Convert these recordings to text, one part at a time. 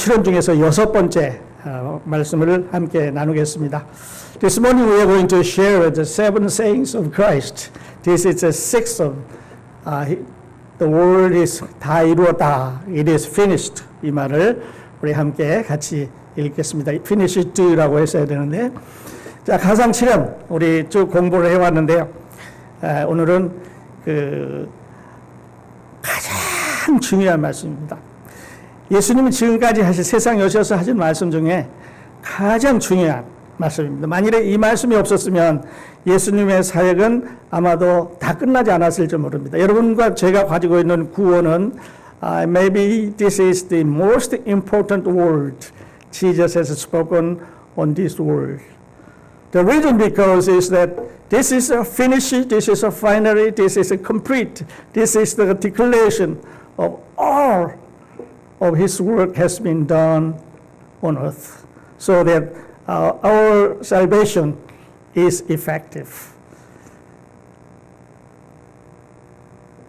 실험 중에서 6번째 말씀을 함께 나누겠습니다. This morning we are going to share the 7 sayings of Christ. This is the 6th of the word is 다 이루었다. It is finished. 이 말을 우리 함께 같이 읽겠습니다. finished라고 했어야 되는데, 자, 가상 실험 우리 쭉 공부를 해왔는데요. 오늘은 가장 중요한 말씀입니다. 예수님이 지금까지 세상에 오셔서 하신 말씀 중에 가장 중요한 말씀입니다. 만일에 이 말씀이 없었으면 예수님의 사역은 아마도 다 끝나지 않았을지 모릅니다. 여러분과 제가 가지고 있는 구원은 maybe this is the most important word Jesus has spoken on this world. The reason because is that this is a finish, this is a finally, this is a complete, this is the declaration of all of His work has been done on earth, so that our salvation is effective.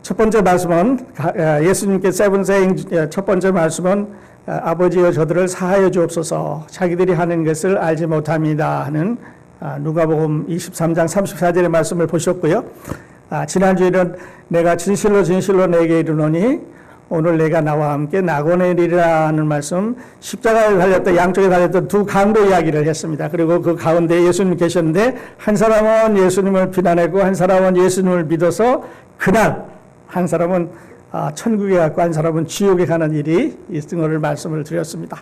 첫 번째 말씀은 예수님께 세븐 세잉 첫 번째 말씀은 아버지여 저들을 사하여 주옵소서 자기들이 하는 것을 알지 못합니다 하는 누가복음 23장 34절의 말씀을 보셨고요. 지난주에는 내가 진실로 진실로 내게 이르노니 오늘 내가 나와 함께 낙원이리라 하는 말씀, 십자가에 달렸던 양쪽에 달렸던 두 강도 이야기를 했습니다. 그리고 그 가운데 예수님 계셨는데 한 사람은 예수님을 비난했고 한 사람은 예수님을 믿어서 그날 한 사람은 천국에 갔고 한 사람은 지옥에 가는 일이 있은 것을 말씀을 드렸습니다.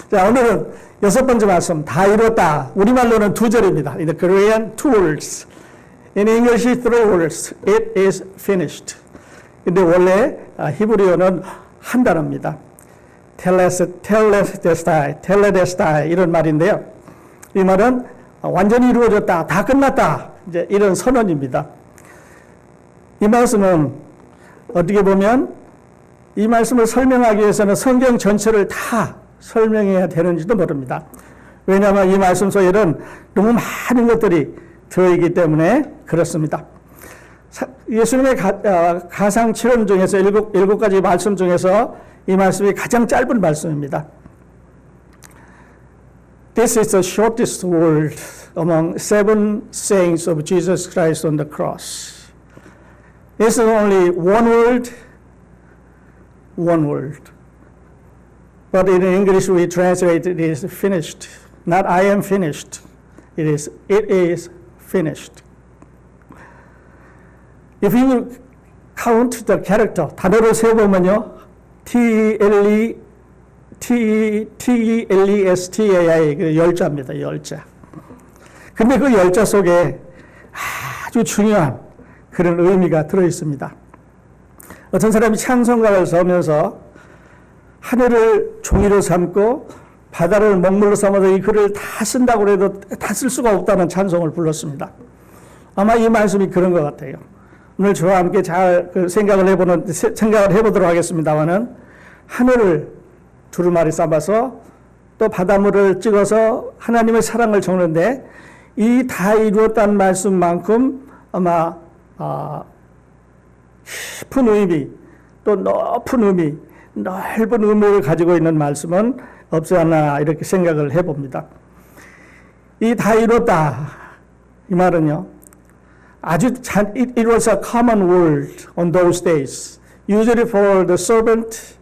자, 오늘은 6번째 말씀 다 이뤘다. 우리말로는 2절입니다. In the Korean 2 words. In English 3 words. It is finished. 근데 원래 히브리어는 한 단어입니다. 텔레데스타이 이런 말인데요. 이 말은 완전히 이루어졌다, 다 끝났다, 이제 이런 선언입니다. 이 말씀은 어떻게 보면 이 말씀을 설명하기 위해서는 성경 전체를 다 설명해야 되는지도 모릅니다. 왜냐하면 이 말씀 속에는 너무 많은 것들이 들어있기 때문에 그렇습니다. 예수님의 가상 실험 중에서 일곱 가지 말씀 중에서 이 말씀이 가장 짧은 말씀입니다. This is the shortest word among 7 sayings of Jesus Christ on the cross. It's only one word. But in English we translate it is finished. Not I am finished. It is finished. If you count the character, 단어를 세어보면요, T-E-L-E-S-T-A-I, 그 열자입니다, 열자. 근데 그 열자 속에 아주 중요한 그런 의미가 들어있습니다. 어떤 사람이 찬송가를 쓰면서 하늘을 종이로 삼고 바다를 먹물로 삼아서 이 글을 다 쓴다고 해도 다 쓸 수가 없다는 찬송을 불렀습니다. 아마 이 말씀이 그런 것 같아요. 오늘 저와 함께 잘 생각을 해보도록 하겠습니다만은 하늘을 두루마리 삼아서 또 바닷물을 찍어서 하나님의 사랑을 적는데 이 다 이루었다는 말씀만큼 아마 깊은 의미 또 높은 의미 넓은 의미를 가지고 있는 말씀은 없지 않나 이렇게 생각을 해봅니다. 이 다 이루었다 이 말은요, it was a common word on those days. Usually for the servant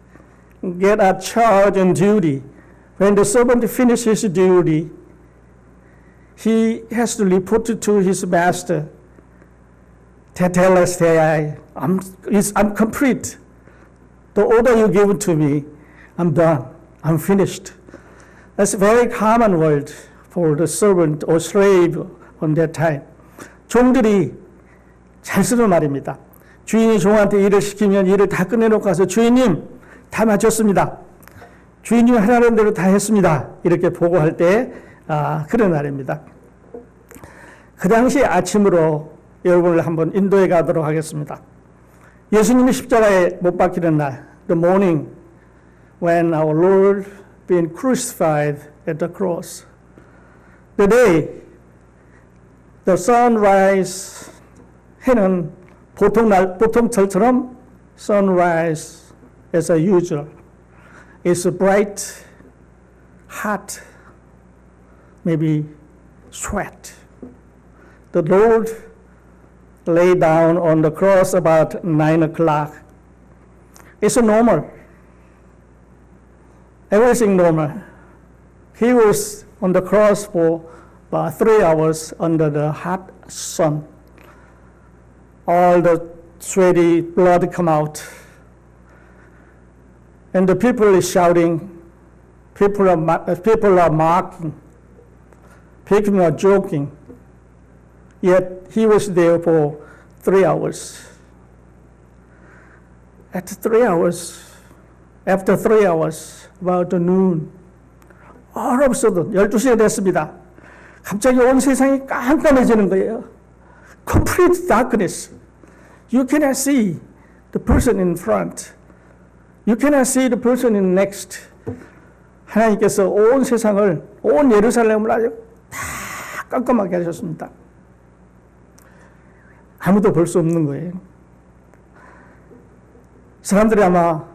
get a charge and duty. When the servant finishes his duty, he has to report to his master. Tetelestai, I'm complete. The order you give to me, I'm done. I'm finished. That's a very common word for the servant or slave on that time. 종들이 잘 쓰는 말입니다. 주인이 종한테 일을 시키면 일을 다 끝내놓고 가서 주인님 다 마쳤습니다. 주인님이 하라는 대로 다 했습니다. 이렇게 보고할 때 그런 말입니다. 그 당시 아침으로 여러분을 한번 인도해 가도록 하겠습니다. 예수님이 십자가에 못 박히는 날, the morning when our Lord being crucified at the cross. The day the sunrise 해는 보통처럼 sunrise as usual. It's bright hot, maybe sweat. The Lord lay down on the cross about 9 o'clock. It's normal. Everything normal. He was on the cross for about 3 hours under the hot sun. All the sweaty blood come out. And the people is shouting, people are mocking, people are joking. Yet he was there for 3 hours. After 3 hours, about noon, all of a sudden, 12시가 됐습니다. 갑자기 온 세상이 깜깜해지는 거예요. Complete darkness. You cannot see the person in front. You cannot see the person in next. 하나님께서 온 세상을, 온 예루살렘을 아주 다 깜깜하게 하셨습니다. 아무도 볼 수 없는 거예요. 사람들이 아마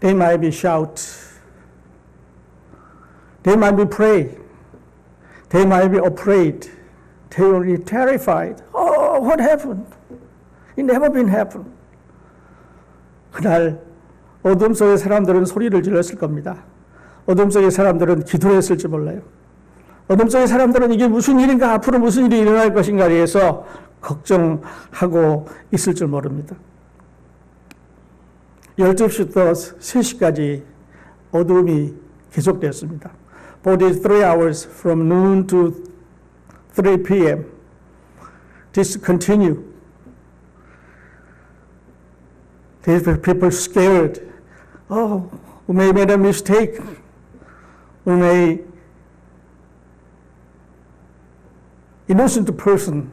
they might be shout, they might be pray, they might be afraid, they will be terrified. Oh, what happened? It never been happened. 그날 어둠 속의 사람들은 소리를 질렀을 겁니다. 어둠 속의 사람들은 기도를 했을지 몰라요. 어둠 속의 사람들은 이게 무슨 일인가, 앞으로 무슨 일이 일어날 것인가에 대해서 걱정하고 있을 줄 모릅니다. 12시부터 3시까지 어둠이 계속되었습니다. For these 3 hours from noon to 3 p.m. This continue. These people scared. Oh, we may made a mistake. We may innocent person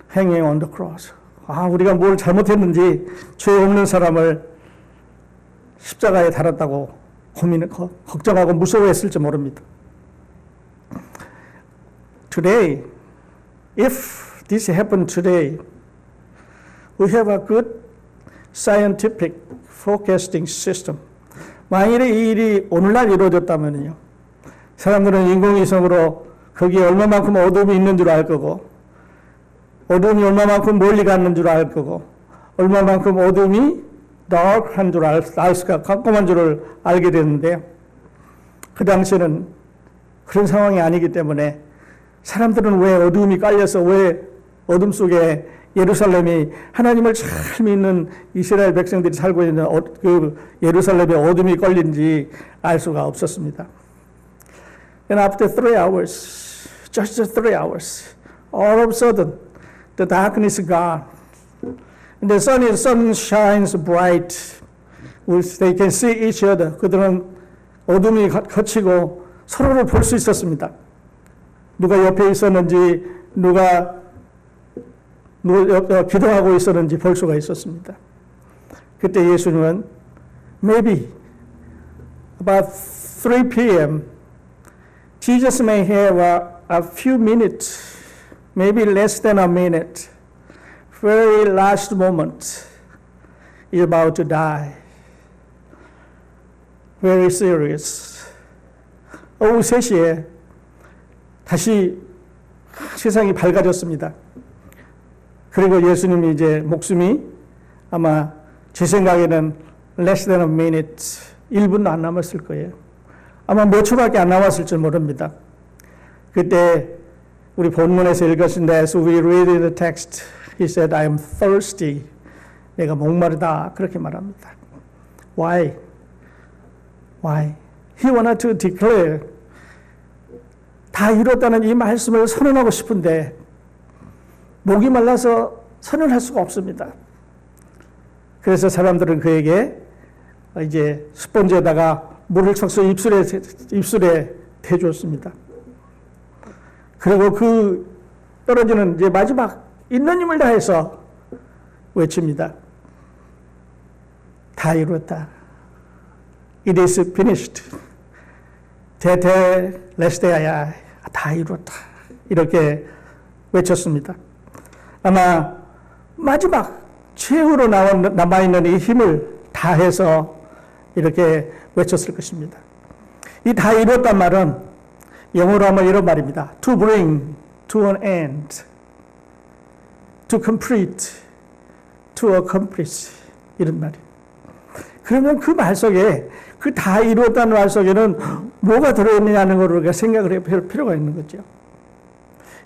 hanging on the cross. 우리가 뭘 잘못했는지 죄 없는 사람을 십자가에 달았다고 걱정하고 무서워했을지 모릅니다. Today, if this happened today, we have a good scientific forecasting system. 만일에 이 일이 오늘날 이루어졌다면요, 사람들은 인공위성으로 거기에 얼마만큼 어둠이 있는 줄 알 거고, 어둠이 얼마만큼 멀리 갔는 줄 알 거고, 얼마만큼 어둠이 dark한 줄 알 수가, 깜깜한 줄을 알게 되는데요. 그 당시에는 그런 상황이 아니기 때문에 사람들은 왜 어둠이 깔려서 왜 어둠 속에 예루살렘이 하나님을 잘 믿는 이스라엘 백성들이 살고 있는 그 예루살렘에 어둠이 걸린지 알 수가 없었습니다. And after 3 hours, just 3 hours, all of a sudden, the darkness is gone. And the sun shines bright. They can see each other. 그들은 어둠이 거치고 서로를 볼 수 있었습니다. 누가 옆에 있었는지, 누가 기도하고 있었는지 볼 수가 있었습니다. 그때 예수님은 maybe about 3 p.m. Jesus may have a few minutes, maybe less than a minute, very last moment, is about to die. Very serious. 오후 3시에 다시 세상이 밝아졌습니다. 그리고 예수님이 이제 목숨이 아마 제 생각에는 less than a minute, 1분도 안 남았을 거예요. 아마 몇 초밖에 안 남았을 줄 모릅니다. 그때 우리 본문에서 읽었는데, as we read the text, he said, I am thirsty. 내가 목마르다. 그렇게 말합니다. Why? Why? He wanted to declare. 다 이뤘다는 이 말씀을 선언하고 싶은데 목이 말라서 선언할 수가 없습니다. 그래서 사람들은 그에게 이제 스펀지에다가 물을 쳐서 입술에 대주었습니다. 그리고 그 떨어지는 이제 마지막 있는 힘을 다해서 외칩니다. 다 이루었다. It is finished. 테텔레스테아야. 다 이루었다. 이렇게 외쳤습니다. 아마 마지막 최후로 남아있는 이 힘을 다해서 이렇게 외쳤을 것입니다. 이 다 이뤘단 말은 영어로 하면 이런 말입니다. To bring to an end, to complete, to accomplish 이런 말이에요. 그러면 그 말 속에 그 다 이루었다는 말 속에는 뭐가 들어있느냐는 걸 우리가 생각을 해볼 필요가 있는 거죠.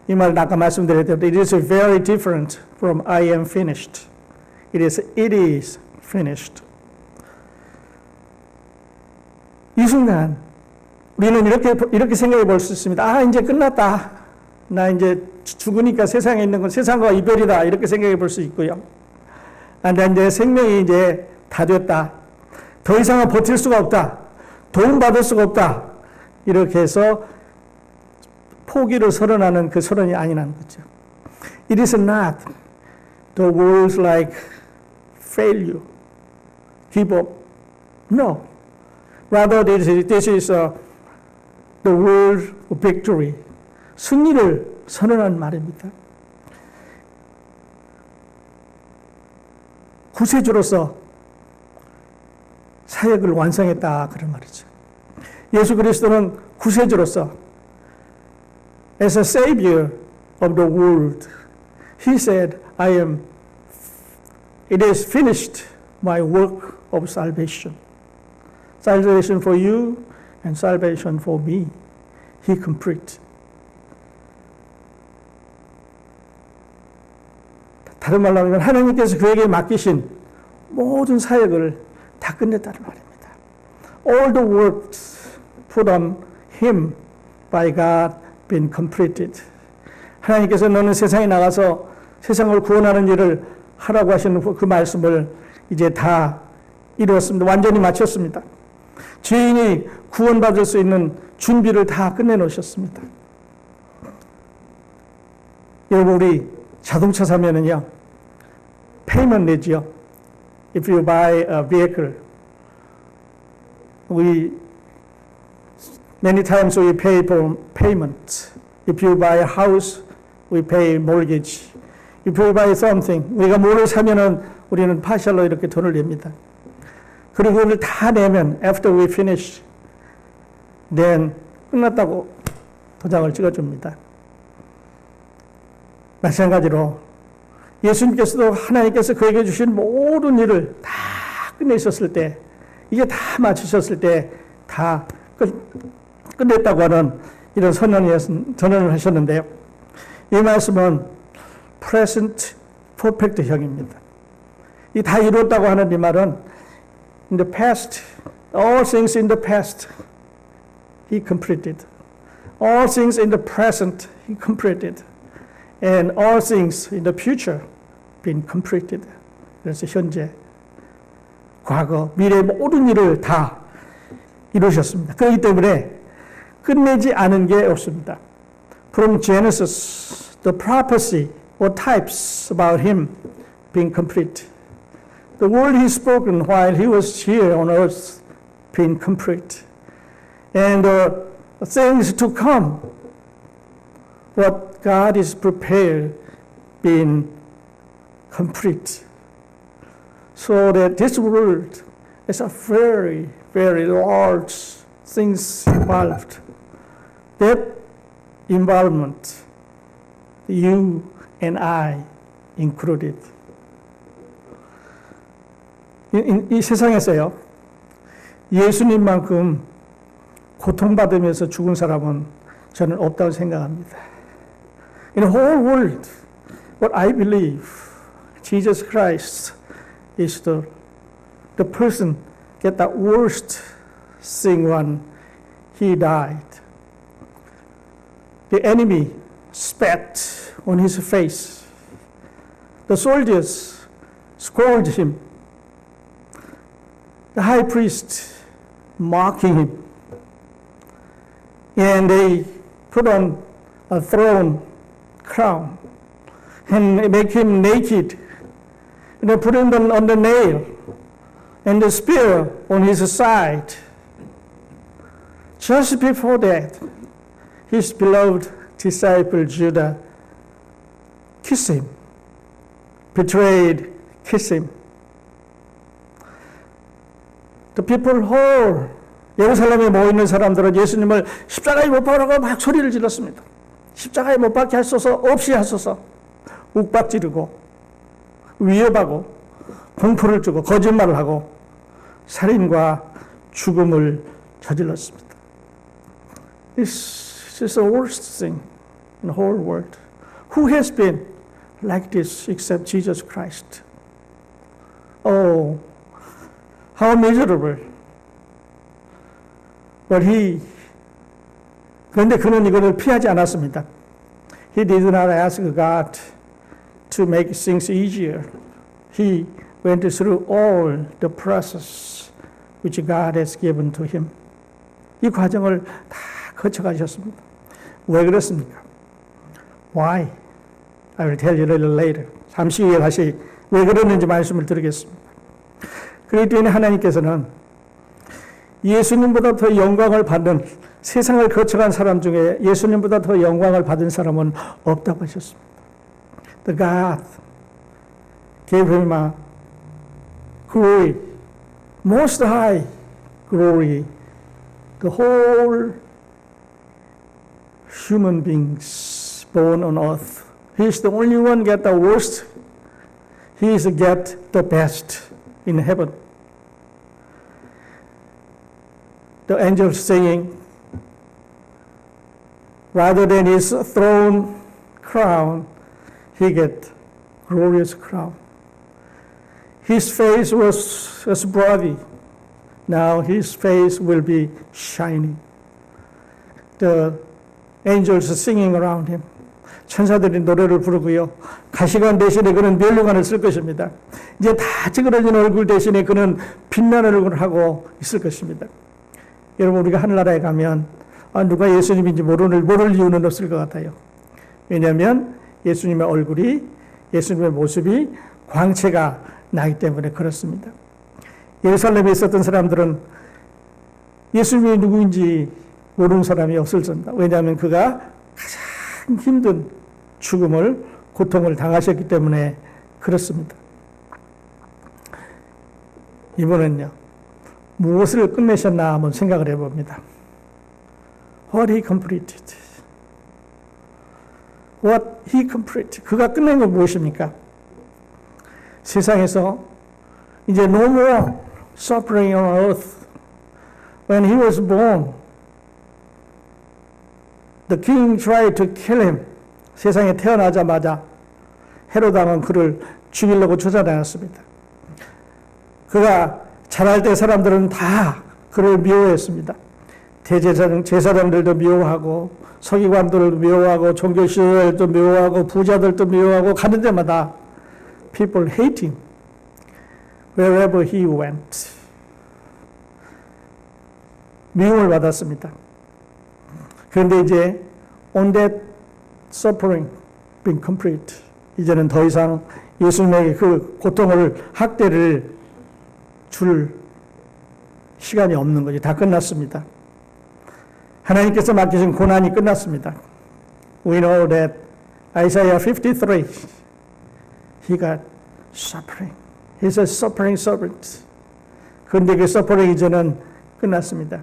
이 말은 아까 말씀드렸듯이 it is very different from I am finished. It is finished. 이 순간 우리는 이렇게 생각해 볼 수 있습니다. 아, 이제 끝났다. 나 이제 죽으니까 세상에 있는 건 세상과 이별이다. 이렇게 생각해 볼 수 있고요. 아, 나 이제 생명이 이제 다 됐다. 더 이상은 버틸 수가 없다. 도움받을 수가 없다. 이렇게 해서 포기를 선언하는 그 선언이 아니라는 거죠. It is not the words like failure, give up. No. Rather, this is the word of victory. 승리를 선언한 말입니다. 구세주로서 사역을 완성했다 그런 말이죠. 예수 그리스도는 구세주로서 as a savior of the world, he said, it is finished my work of salvation. Salvation for you and salvation for me. He complete. 다른 말로 하면 하나님께서 그에게 맡기신 모든 사역을 다 끝냈다는 말입니다. All the works put on him by God been completed. 하나님께서 너는 세상에 나가서 세상을 구원하는 일을 하라고 하시는 그 말씀을 이제 다 이루었습니다. 완전히 마쳤습니다. 죄인이 구원받을 수 있는 준비를 다 끝내놓으셨습니다. 여러분, 우리 자동차 사면은요, 페이먼트 내지요. If you buy a vehicle, many times we pay for payment. If you buy a house, we pay mortgage. If you buy something, 우리가 뭐를 사면은 우리는 파셜로 이렇게 돈을 냅니다. 그리고 그걸 다 내면 after we finish, then 끝났다고 도장을 찍어줍니다. 마찬가지로 예수님께서도 하나님께서 그에게 주신 모든 일을 다 끝내셨을 때, 이게 다 마치셨을 때 다 끝냈다고 하는 이런 선언을 하셨는데요. 이 말씀은 present perfect형입니다. 이 다 이뤘다고 하는 이 말은 in the past, all things in the past, he completed. All things in the present, he completed. And all things in the future, been completed. 그래서 현재, 과거, 미래 모든 일을 다 이루셨습니다. 그렇기 때문에 끝내지 않은 게 없습니다. From Genesis, the prophecy or types about him being complete. The word he spoken while he was here on earth being complete. And the things to come, what God is prepared being complete. So that this world is a very, very large things involved. That involvement, you and I included. 이 세상에서요, 예수님만큼 고통받으면서 죽은 사람은 저는 없다고 생각합니다. In the whole world, what I believe, Jesus Christ is the person get the worst thing when he died. The enemy spat on his face. The soldiers scourged him. The high priest mocking him. And they put on a crown and make him naked. And they put him on the nail and the spear on his side. Just before that, his beloved disciple Judah kissed him, betrayed, kissed him. The people all 예루살렘에 모여있는 사람들은 예수님을 십자가에 못 박으라고 막 소리를 질렀습니다. 십자가에 못 박게 하소서, 없이 하소서. 욱박지르고 위협하고 공포를 주고 거짓말을 하고 살인과 죽음을 저질렀습니다. This is the worst thing in the whole world. Who has been like this except Jesus Christ? Oh, how miserable. But 그런데 그는 이것을 피하지 않았습니다. He did not ask God to make things easier. He went through all the process which God has given to him. 이 과정을 다 거쳐가셨습니다. 왜 그렇습니까? Why? I will tell you a little later. 잠시 후에 다시 왜 그러는지 말씀을 드리겠습니다. 그렇기 때문에 하나님께서는 예수님보다 더 영광을 받는 세상을 거쳐간 사람 중에 예수님보다 더 영광을 받은 사람은 없다고 하셨습니다. The God gave him a glory, most high glory. The whole human beings born on earth. He is the only one get the worst. He is get the best in heaven. The angels saying, rather than his throne crown, he get glorious crown. His face was bloody. Now his face will be shining. The angels singing around him. 천사들이 노래를 부르고요. 가시관 대신에 그는 면류관을 쓸 것입니다. 이제 다 찌그러진 얼굴 대신에 그는 빛나는 얼굴을 하고 있을 것입니다. 여러분, 우리가 하늘나라에 가면 누가 예수님인지 모를 이유는 없을 것 같아요. 왜냐하면 예수님의 얼굴이, 예수님의 모습이 광채가 나기 때문에 그렇습니다. 예루살렘에 있었던 사람들은 예수님이 누구인지 모르는 사람이 없을진다. 왜냐하면 그가 가장 힘든 죽음을, 고통을 당하셨기 때문에 그렇습니다. 이번엔요, 무엇을 끝내셨나 한번 생각을 해봅니다. What he completed. What he completed. 그가 끝낸 건 무엇입니까? 세상에서 이제 no more suffering on earth. When he was born, the king tried to kill him. 세상에 태어나자마자 헤롯 왕은 그를 죽이려고 쫓아다녔습니다. 그가 자랄 때 사람들은 다 그를 미워했습니다. 제사장들도 미워하고 서기관들도 미워하고 종교 지도자들도 미워하고 부자들도 미워하고 가는 데마다 people hate him wherever he went. 미움을 받았습니다. 그런데 이제 on that suffering being complete. 이제는 더 이상 예수님에게 그 고통을, 학대를 줄 시간이 없는 거지. 다 끝났습니다. 하나님께서 맡기신 고난이 끝났습니다. We know that Isaiah 53, he got suffering. He's a suffering servant. 그런데 그 suffering 이제는 끝났습니다.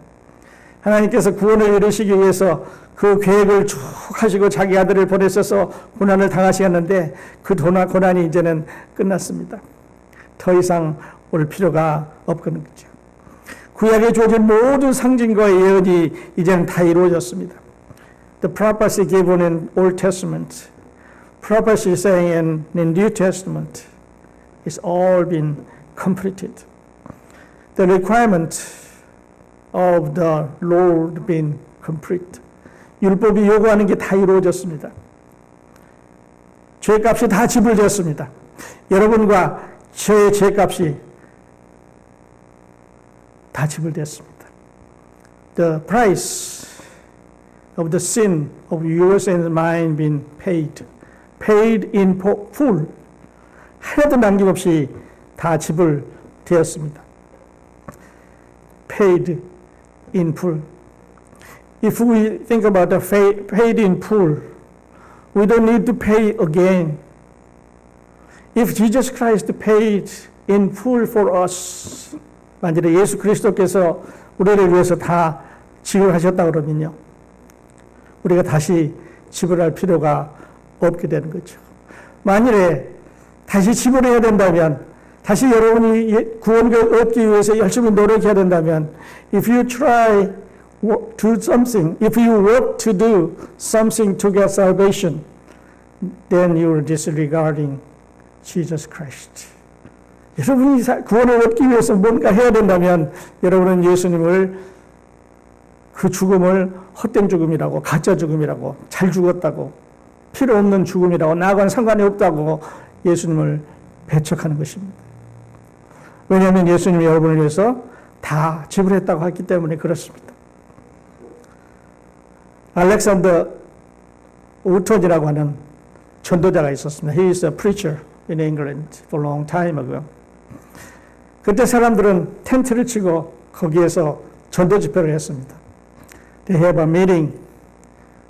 하나님께서 구원을 이루시기 위해서 그 계획을 쭉 하시고 자기 아들을 보내셔서 고난을 당하시겠는데 그 고난이 이제는 끝났습니다. 더 이상 올 필요가 없는 거죠. 구약에 주어진 모든 상징과 예언이 이제는 다 이루어졌습니다. The prophecy given in Old Testament, prophecy saying in New Testament, is all been completed. The requirement of the Lord been complete. 율법이 요구하는 게 다 이루어졌습니다. 죄값이 다 지불되었습니다. 여러분과 저의 죄값이 다 지불되었습니다. The price of the sin of yours and mine been paid. Paid in full. 하나도 남김없이 다 지불되었습니다. Paid in full. If we think about the paid in full, we don't need to pay again. If Jesus Christ paid in full for us, 만약에 예수 그리스도께서 우리를 위해서 다 지불하셨다 그러면요, 우리가 다시 지불할 필요가 없게 되는 거죠. 만일에 다시 지불해야 된다면, 다시 여러분이 구원을 얻기 위해서 열심히 노력해야 된다면, if you try to do something, if you work to do something to get salvation, then you are disregarding Jesus Christ. 여러분이 구원을 얻기 위해서 뭔가 해야 된다면 여러분은 예수님을 그 죽음을 헛된 죽음이라고, 가짜 죽음이라고, 잘 죽었다고, 필요 없는 죽음이라고, 나하고는 상관이 없다고 예수님을 배척하는 것입니다. 왜냐하면 예수님이 여러분을 위해서 다 지불했다고 했기 때문에 그렇습니다. 알렉산더 우턴이라고 하는 전도자가 있었습니다. He is a preacher in England for a long time ago. 그때 사람들은 텐트를 치고 거기에서 전도 집회를 했습니다. They have a meeting,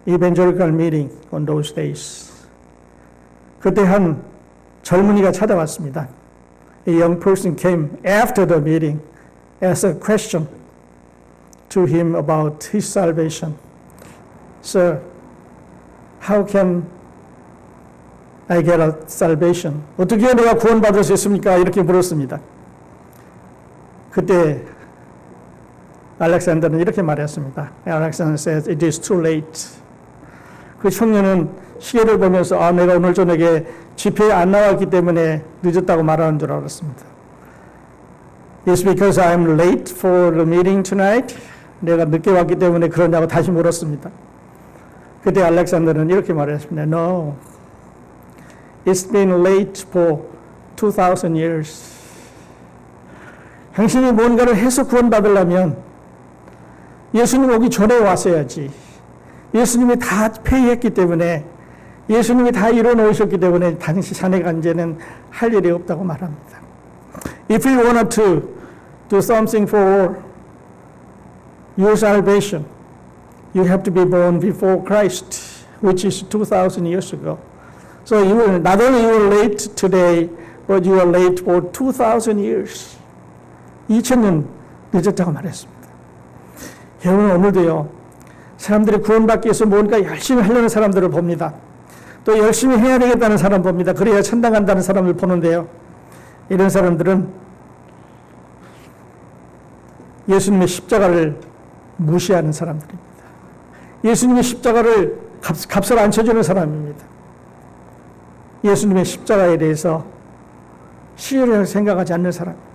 evangelical meeting on those days. 그때 한 젊은이가 찾아왔습니다. A young person came after the meeting, asked a question to him about his salvation. Sir, how can I get a salvation? 어떻게 내가 구원받을 수 있습니까? 이렇게 물었습니다. 그때 알렉산더는 이렇게 말했습니다. Alexander says, it is too late. 그 청년은 시계를 보면서 내가 오늘 저녁에 집회에 안 나왔기 때문에 늦었다고 말하는 줄 알았습니다. It's because I'm late for the meeting tonight. 내가 늦게 왔기 때문에 그러냐고 다시 물었습니다. 그때 알렉산더는 이렇게 말했습니다. No, it's been late for 2,000 years. 당신이 뭔가를 해서 구원받으려면 예수님 오기 전에 왔어야지. 예수님이 다 폐의했기 때문에, 예수님이 다 이뤄놓으셨기 때문에 당신 자네가 이제는 할 일이 없다고 말합니다. If you wanted to do something for your salvation, you have to be born before Christ, which is 2,000 years ago. So you will, not only you are late today, but you are late for 2,000 years. 2000년 늦었다고 말했습니다. 여러분, 오늘도요, 사람들이 구원받기 위해서 뭔가 열심히 하려는 사람들을 봅니다. 또 열심히 해야 되겠다는 사람 봅니다. 그래야 천당 간다는 사람을 보는데요, 이런 사람들은 예수님의 십자가를 무시하는 사람들입니다. 예수님의 십자가를 값을 안 쳐주는 사람입니다. 예수님의 십자가에 대해서 시혜를 생각하지 않는 사람입니다.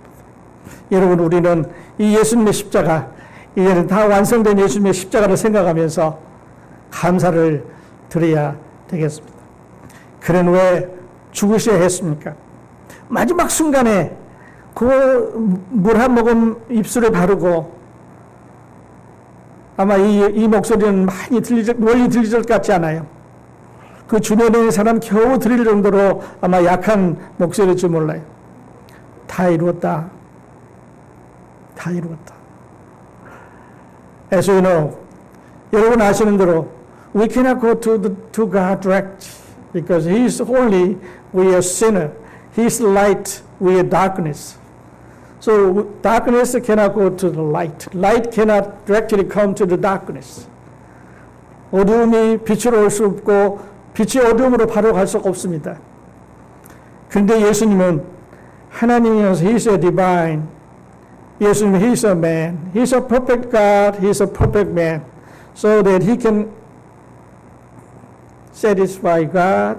여러분, 우리는 이 예수님의 십자가, 이제는 다 완성된 예수님의 십자가를 생각하면서 감사를 드려야 되겠습니다. 그는 왜 죽으셔야 했습니까? 마지막 순간에 그 물 한 모금 입술에 바르고, 아마 이 목소리는 많이 멀리 들릴 것 같지 않아요? 그 주변에 있는 사람 겨우 들릴 정도로 아마 약한 목소리일지 몰라요. 다 이루었다. 다 이루었다. As you know, 여러분 아시는 대로 we cannot go to God direct because He is holy, we are sinner. He is light, we are darkness. So darkness cannot go to the light. Light cannot directly come to the darkness. 어두움이 빛으로 올 수 없고 빛이 어두움으로 바로 갈 수가 없습니다. 그런데 예수님은 하나님이어서 He is a divine. 예수님, He is a man. He is a perfect God. He is a perfect man. So that He can satisfy God.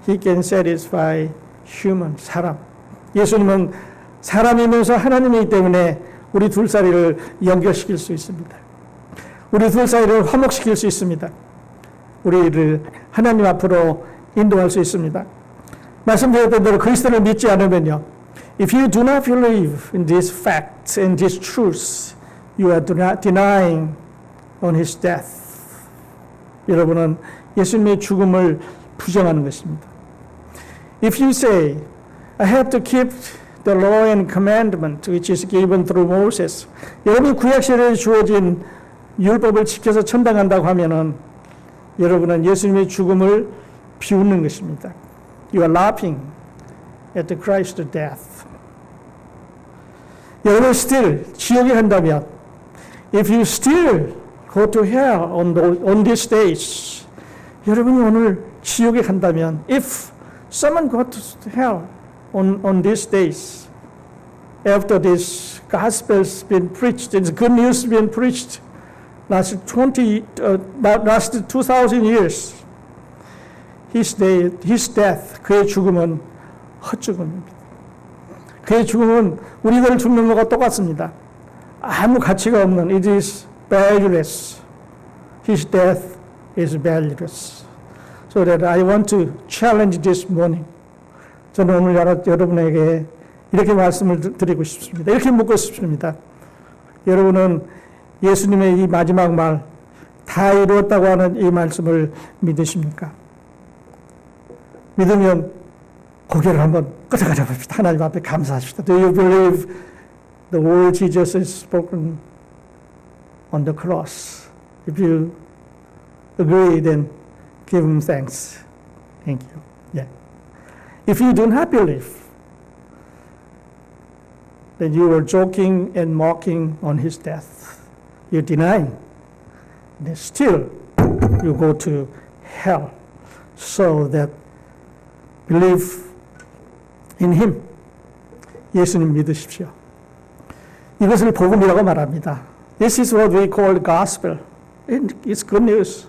He can satisfy human, 사람. 예수님은 사람이면서 하나님이기 때문에 우리 둘 사이를 연결시킬 수 있습니다. 우리 둘 사이를 화목시킬 수 있습니다. 우리를 하나님 앞으로 인도할 수 있습니다. 말씀드렸던 대로 그리스도를 믿지 않으면요, if you do not believe in these facts and these truths, you are denying on His death. 여러분은 예수님의 죽음을 부정하는 것입니다. If you say, I have to keep the law and commandment which is given through Moses. 여러분이 구약시대에 주어진 율법을 지켜서 천당 간다고 하면은 여러분은 예수님의 죽음을 비웃는 것입니다. You are laughing at the Christ's death. 여러분 still 지옥에 간다면 If you still go to hell on these days, 여러분이 오늘 지옥에 간다면, if someone go to hell on these days, after this gospel's been preached, this good news been preached, last 2,000 years, his death, 그의 죽음은 헛죽음입니다. 그의 죽음은 우리들 죽는 것과 똑같습니다. 아무 가치가 없는, it is valueless. His death is valueless. So that I want to challenge this morning. 저는 오늘 여러분에게 이렇게 말씀을 드리고 싶습니다. 이렇게 묻고 싶습니다. 여러분은 예수님의 이 마지막 말, 다 이루었다고 하는 이 말씀을 믿으십니까? 믿으면 고개를 한번 끄덕여 봅시다. 하나님 앞에 감사합시다. Do you believe the word Jesus has spoken on the cross? If you agree, then give him thanks. Thank you. Yeah. If you do not believe, then you are joking and mocking on his death. You're denying. Then still, you go to hell. So that believe in him. 예수님 믿으십시오. 이것을 복음이라고 말합니다. This is what we call gospel. It's good news.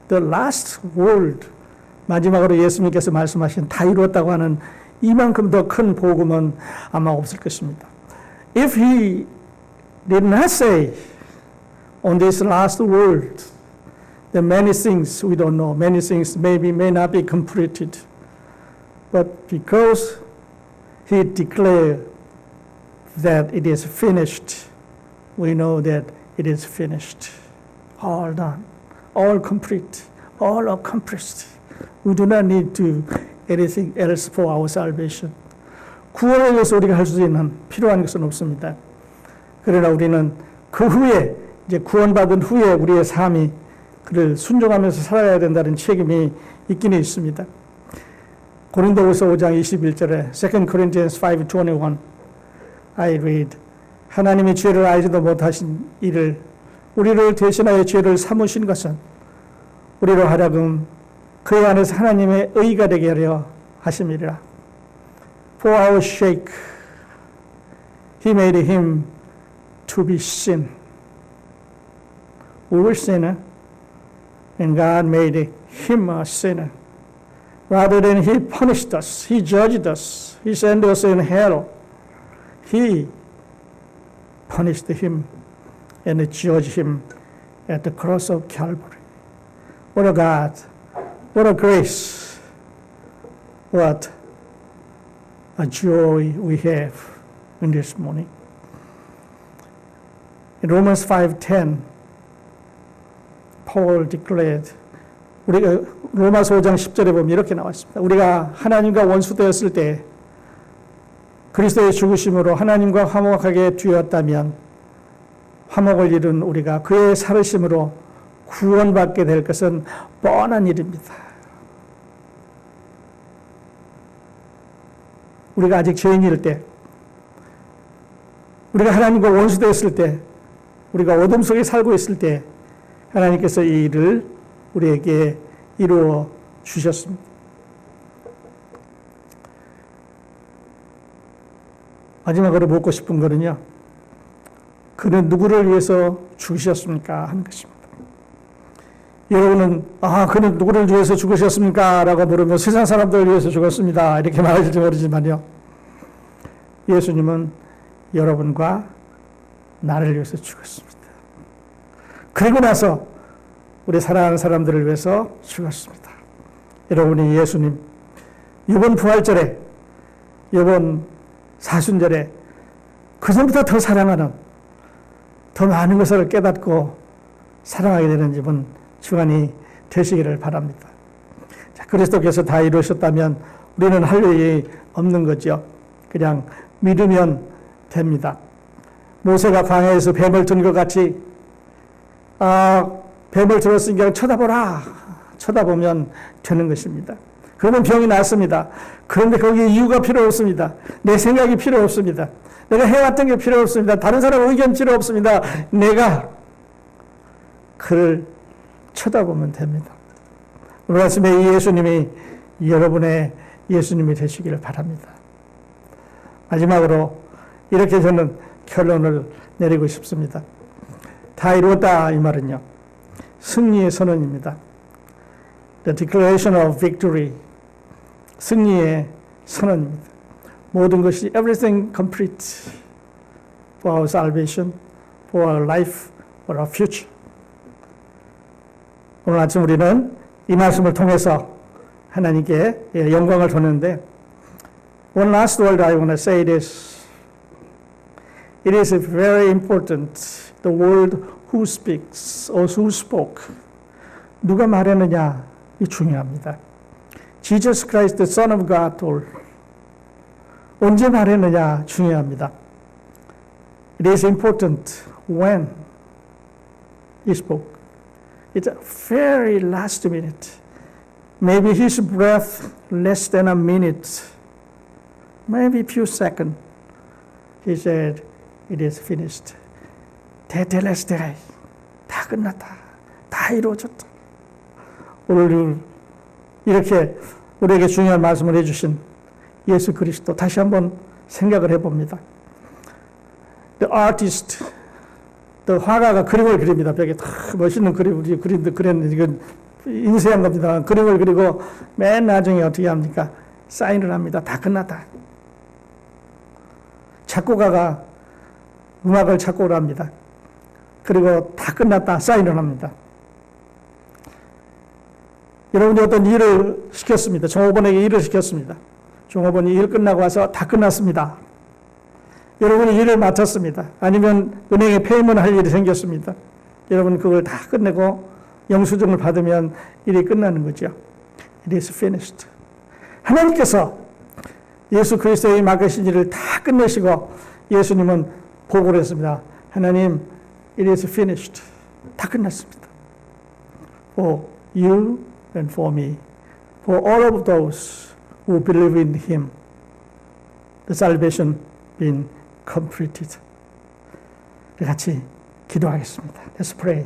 The last word. 마지막으로 예수님께서 말씀하신 다 이루었다고 하는 이만큼 더 큰 복음은 아마 없을 것입니다. If he did not say on this last word, there are many things we don't know. Many things maybe may not be completed. But because he declared that it is finished, we know that it is finished. All done, all complete, all accomplished. We do not need to anything else for our salvation. 구원을 위해서 우리가 할 수 있는 필요한 것은 없습니다. 그러나 우리는 그 후에 이제 구원받은 후에 우리의 삶이 그를 순종하면서 살아야 된다는 책임이 있기는 있습니다. 고린도후서 5장 21절에 2 Corinthians 5:21 I read 하나님이 죄를 알지도 못하신 이를 우리를 대신하여 죄를 삼으신 것은 우리로 하여금 그의 안에서 하나님의 의가 되게 하려 하심이라. For our sake he made him to be sin. We were sinner and God made him a sinner. Rather than he punished us, he judged us, he sent us in hell, he punished him and judged him at the cross of Calvary. What a God, what a grace, what a joy we have in this morning. In Romans 5:10, Paul declared, 우리가 로마서 5장 10절에 보면 이렇게 나와 있습니다. 우리가 하나님과 원수되었을 때 그리스도의 죽으심으로 하나님과 화목하게 되었다면 화목을 이룬 우리가 그의 살으심으로 구원받게 될 것은 뻔한 일입니다. 우리가 아직 죄인일 때, 우리가 하나님과 원수되었을 때, 우리가 어둠 속에 살고 있을 때 하나님께서 이 일을 우리에게 이루어 주셨습니다. 마지막으로 묻고 싶은 거는요, 그는 누구를 위해서 죽으셨습니까? 하는 것입니다. 여러분은 그는 누구를 위해서 죽으셨습니까? 라고 물으면 세상 사람들을 위해서 죽었습니다. 이렇게 말할지 모르지만요, 예수님은 여러분과 나를 위해서 죽었습니다. 그리고 나서 우리 사랑하는 사람들을 위해서 죽었습니다. 여러분이 예수님 이번 부활절에, 이번 사순절에 그전보다 더 사랑하는, 더 많은 것을 깨닫고 사랑하게 되는 이번 주간이 되시기를 바랍니다. 자, 그리스도께서 다 이루셨다면 우리는 할 일이 없는 거죠. 그냥 믿으면 됩니다. 모세가 광야에서 뱀을 든 것 같이 뱀을 들었으니까 쳐다보라. 쳐다보면 되는 것입니다. 그러면 병이 낫습니다. 그런데 거기에 이유가 필요 없습니다. 내 생각이 필요 없습니다. 내가 해왔던 게 필요 없습니다. 다른 사람 의견 필요 없습니다. 내가 그를 쳐다보면 됩니다. 오늘 아침에 이 예수님이 여러분의 예수님이 되시기를 바랍니다. 마지막으로 이렇게 저는 결론을 내리고 싶습니다. 다 이루었다 이 말은요, 승리의 선언입니다. The declaration of victory. 승리의 선언입니다. 모든 것이 everything complete for our salvation, for our life, for our future. 오늘 아침 우리는 이 말씀을 통해서 하나님께 영광을 돌리는데, one last word I want to say this. It is very important. The word who speaks or who spoke. 누가 말했느냐 이 중요합니다. Jesus Christ, the Son of God, told. 언제 말했느냐 중요합니다. It is important when he spoke. It's a very last minute. Maybe his breath less than a minute. Maybe a few seconds. He said, it is finished. 테텔레스테라이. 다 끝났다. 다 이루어졌다. 오늘 이렇게 우리에게 중요한 말씀을 해주신 예수 그리스도 다시 한번 생각을 해봅니다. The artist, the 화가가 그림을 그립니다. 벽에 다 멋있는 그림을 그렸는데 이건 인쇄한 겁니다. 그림을 그리고 맨 나중에 어떻게 합니까? 사인을 합니다. 다 끝났다. 작곡가가 음악을 작곡을 합니다. 그리고 다 끝났다. 사인을 합니다. 여러분이 어떤 일을 시켰습니다. 종업원에게 일을 시켰습니다. 종업원이 일 끝나고 와서 다 끝났습니다. 여러분이 일을 마쳤습니다. 아니면 은행에 페이먼트 할 일이 생겼습니다. 여러분 그걸 다 끝내고 영수증을 받으면 일이 끝나는 거죠. It is finished. 하나님께서 예수 그리스도의 맡기신 일을 다 끝내시고 예수님은 보고를 했습니다. 하나님, it is finished. 다 끝났습니다. For you and for me. For all of those who believe in Him. The salvation been completed. 같이 기도하겠습니다. Let's pray.